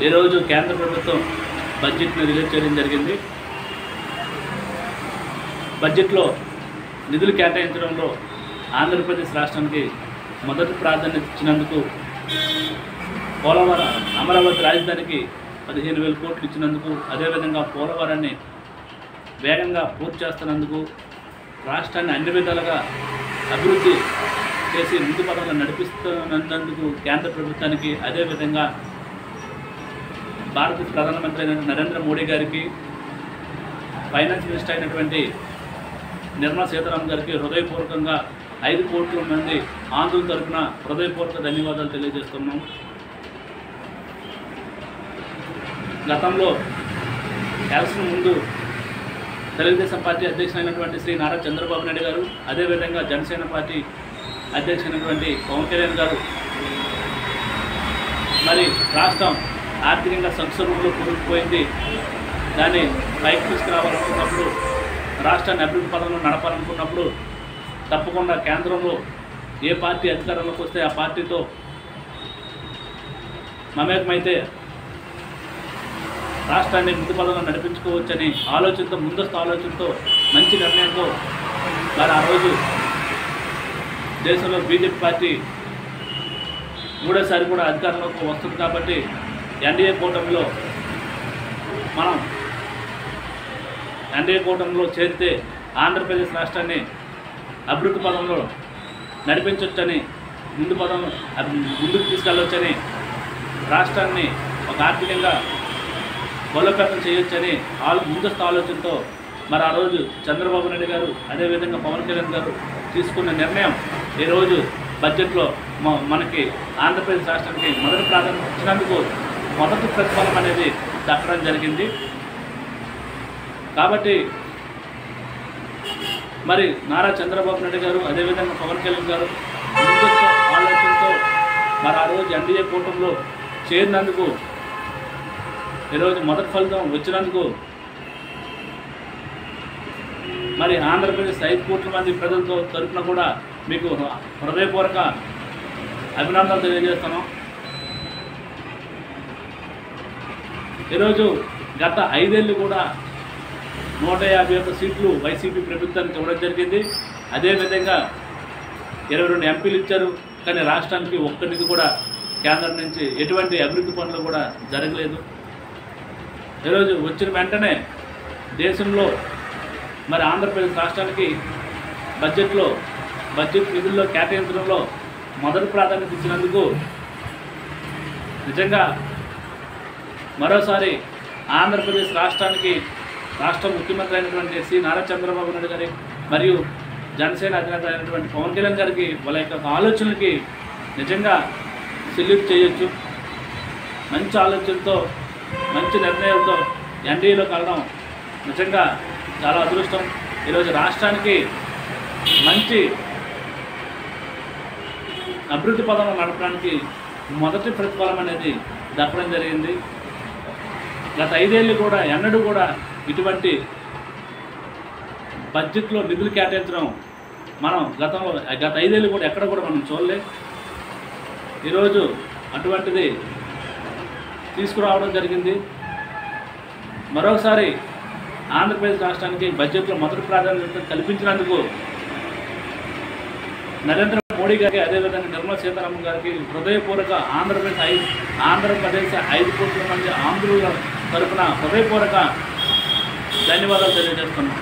ఈరోజు కేంద్ర ప్రభుత్వం బడ్జెట్ను రిలీజ్ చేయడం జరిగింది. బడ్జెట్లో నిధులు కేటాయించడంలో ఆంధ్రప్రదేశ్ రాష్ట్రానికి మొదటి ప్రాధాన్యత ఇచ్చినందుకు, పోలవరం అమరావతి రాజధానికి 15,000 కోట్లు ఇచ్చినందుకు, అదేవిధంగా పోలవరాన్ని వేగంగా పూర్తి చేస్తున్నందుకు, రాష్ట్రాన్ని అన్ని విధాలుగా అభివృద్ధి చేసి ముందు పదంలో నడిపిస్తున్నందుకు కేంద్ర ప్రభుత్వానికి, అదేవిధంగా భారత ప్రధానమంత్రి అయిన నరేంద్ర మోడీ గారికి, ఫైనాన్స్ మినిస్టర్ అయినటువంటి నిర్మలా సీతారామన్ గారికి హృదయపూర్వకంగా 5 కోట్ల మంది ఆంధ్రుల తరఫున హృదయపూర్వక ధన్యవాదాలు తెలియజేస్తున్నాం. గతంలో ఎలక్షన్ ముందు తెలుగుదేశం పార్టీ అధ్యక్షులైనటువంటి శ్రీ నారా చంద్రబాబు నాయుడు గారు, అదేవిధంగా జనసేన పార్టీ అధ్యక్షులైనటువంటి పవన్ కళ్యాణ్ గారు మరి రాష్ట్రం ఆర్థికంగా సంక్షోభంలో కూరుకుపోయింది, దాన్ని పైకి తీసుకురావాలనుకున్నప్పుడు, రాష్ట్రాన్ని అభివృద్ధి పదంలో నడపాలనుకున్నప్పుడు తప్పకుండా కేంద్రంలో ఏ పార్టీ అధికారంలోకి వస్తే ఆ పార్టీతో మమేకమైతే రాష్ట్రాన్ని ముందు పదంలో నడిపించుకోవచ్చని ఆలోచనతో, ముందస్తు ఆలోచనతో, మంచి నిర్ణయంతో మరి ఆ రోజు దేశంలో బీజేపీ పార్టీ మూడోసారి కూడా అధికారంలోకి వస్తుంది కాబట్టి ఎన్డీఏ కూటమిలో మనం ఎన్డీఏ కూటమిలో చేరితే ఆంధ్రప్రదేశ్ రాష్ట్రాన్ని అభివృద్ధి పదంలో నడిపించవచ్చని, ముందుకు తీసుకెళ్ళవచ్చని, రాష్ట్రాన్ని ఒక ఆర్థికంగా బలోపేతం చేయొచ్చని ముందస్తు ఆలోచనతో మరి ఆ రోజు చంద్రబాబు నాయుడు గారు, అదేవిధంగా పవన్ కళ్యాణ్ గారు తీసుకున్న నిర్ణయం ఈరోజు బడ్జెట్లో మనకి ఆంధ్రప్రదేశ్ రాష్ట్రానికి మొదటి ప్రాధాన్యత ఇచ్చినందుకు మొదటి ప్రతిఫలం అనేది దక్కడం జరిగింది. కాబట్టి మరి నారా చంద్రబాబు నాయుడు గారు, అదేవిధంగా పవన్ కళ్యాణ్ గారు ముందస్తు ఆలోచనతో మరి ఆ రోజు ఎన్డీఏ కూటమిలో చేరినందుకు, ఈరోజు మొదటి ఫలితం వచ్చినందుకు మరి ఆంధ్రప్రదేశ్ 5 కోట్ల మంది ప్రజలతో తరఫున కూడా మీకు హృదయపూర్వక అభినందనలు తెలియజేస్తున్నాం. ఈరోజు గత 5 ఏళ్ళు కూడా 151 సీట్లు వైసీపీ ప్రభుత్వానికి ఇవ్వడం జరిగింది. అదేవిధంగా 22 ఎంపీలు ఇచ్చారు, కానీ రాష్ట్రానికి ఒక్కటికి కూడా కేంద్రం నుంచి ఎటువంటి అభివృద్ధి పనులు కూడా జరగలేదు. ఈరోజు వచ్చిన వెంటనే దేశంలో మరి ఆంధ్రప్రదేశ్ రాష్ట్రానికి బడ్జెట్ నిధుల్లో కేటాయించడంలో మొదటి ప్రాధాన్యత ఇచ్చినందుకు నిజంగా మరోసారి ఆంధ్రప్రదేశ్ రాష్ట్రానికి రాష్ట్ర ముఖ్యమంత్రి అయినటువంటి శ్రీ నారా చంద్రబాబు నాయుడు గారి మరియు జనసేన అధినేత అయినటువంటి పవన్ కళ్యాణ్ గారికి వాళ్ళ యొక్క ఆలోచనలకి నిజంగా సెల్యూట్ చేయొచ్చు. మంచి ఆలోచనతో, మంచి నిర్ణయాలతో ఎన్డీఏలో కలడం నిజంగా చాలా అదృష్టం. ఈరోజు రాష్ట్రానికి మంచి అభివృద్ధి పదంలో నడపడానికి మొదటి ప్రతిఫలం అనేది దక్కడం జరిగింది. గత 5 ఏళ్ళు కూడా ఎన్నడూ కూడా ఇటువంటి బడ్జెట్లో నిధులు కేటాయించడం మనం గత 5 ఏళ్ళు కూడా ఎక్కడ కూడా మనం చూడలేదు. ఈరోజు అటువంటిది తీసుకురావడం జరిగింది. మరోసారి ఆంధ్రప్రదేశ్ రాష్ట్రానికి బడ్జెట్లో మొదటి ప్రాధాన్యత కల్పించినందుకు నరేంద్ర మోడీ గారికి, అదేవిధంగా నిర్మలా సీతారామన్ గారికి హృదయపూర్వక ఆంధ్రప్రదేశ్ 5 కోట్ల మంది ఆంధ్రుల తరఫున హృదయపూర్వక ధన్యవాదాలు తెలియజేస్తున్నాం.